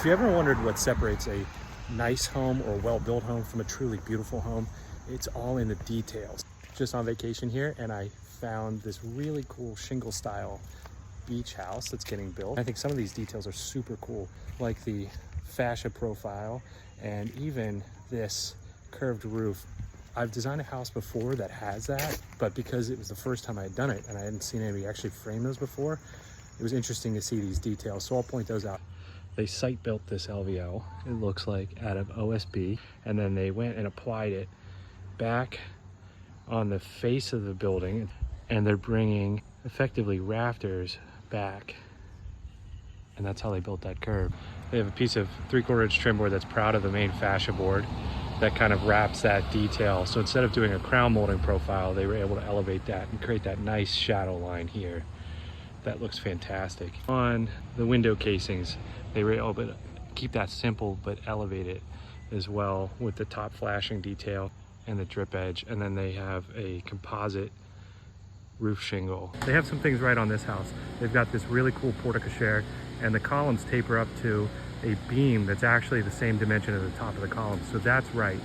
If you ever wondered what separates a nice home or well-built home from a truly beautiful home, it's all in the details. Just on vacation here, and I found this really cool shingle style beach house that's getting built. I think some of these details are super cool, like the fascia profile and even this curved roof. I've designed a house before that has that, but because it was the first time I had done it and I hadn't seen anybody actually frame those before, it was interesting to see these details, so I'll point those out. They site built this LVL, it looks like, out of OSB, and then they went and applied it back on the face of the building, and they're bringing effectively rafters back, and that's how they built that curve. They have a piece of 3/4 inch trim board that's proud of the main fascia board that kind of wraps that detail. So instead of doing a crown molding profile, they were able to elevate that and create that nice shadow line here. That looks fantastic. On the window casings, they were able to keep that simple but elevate it as well with the top flashing detail and the drip edge. And then they have a composite roof shingle. They have some things right on this house. They've got this really cool porte cochere, and the columns taper up to a beam that's actually the same dimension as the top of the column. So that's right.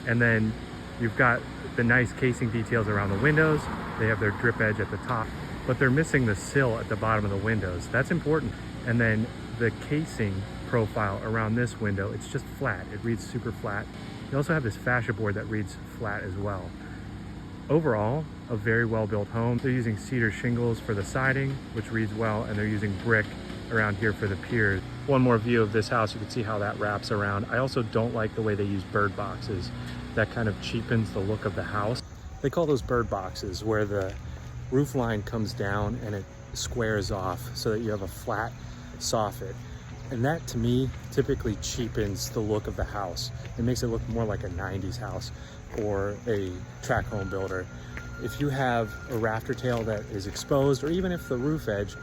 And then you've got the nice casing details around the windows. They have their drip edge at the top, but they're missing the sill at the bottom of the windows. That's important. And then the casing profile around this window, it's just flat. It reads super flat. You also have this fascia board that reads flat as well. Overall, a very well-built home. They're using cedar shingles for the siding, which reads well, and they're using brick around here for the piers. One more view of this house, you can see how that wraps around. I also don't like the way they use bird boxes. That kind of cheapens the look of the house. They call those bird boxes, where the roof line comes down and it squares off so that you have a flat soffit. And that, to me, typically cheapens the look of the house. It makes it look more like a 90s house or a tract home builder. If you have a rafter tail that is exposed, or even if the roof edge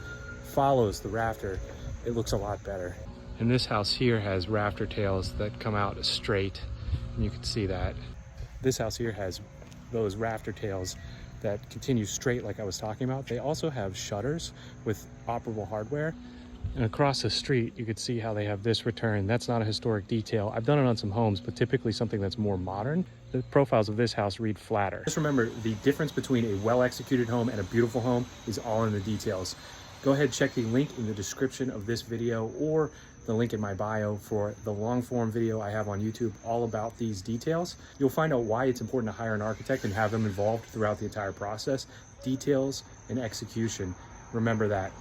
follows the rafter, it looks a lot better. And this house here has rafter tails that come out straight, and you can see that. This house here has those rafter tails that continue straight like I was talking about. They also have shutters with operable hardware. And across the street, you could see how they have this return. That's not a historic detail. I've done it on some homes, but typically something that's more modern. The profiles of this house read flatter. Just remember, the difference between a well-executed home and a beautiful home is all in the details. Go ahead, check the link in the description of this video or the link in my bio for the long form video I have on YouTube all about these details. You'll find out why it's important to hire an architect and have them involved throughout the entire process. Details and execution. Remember that.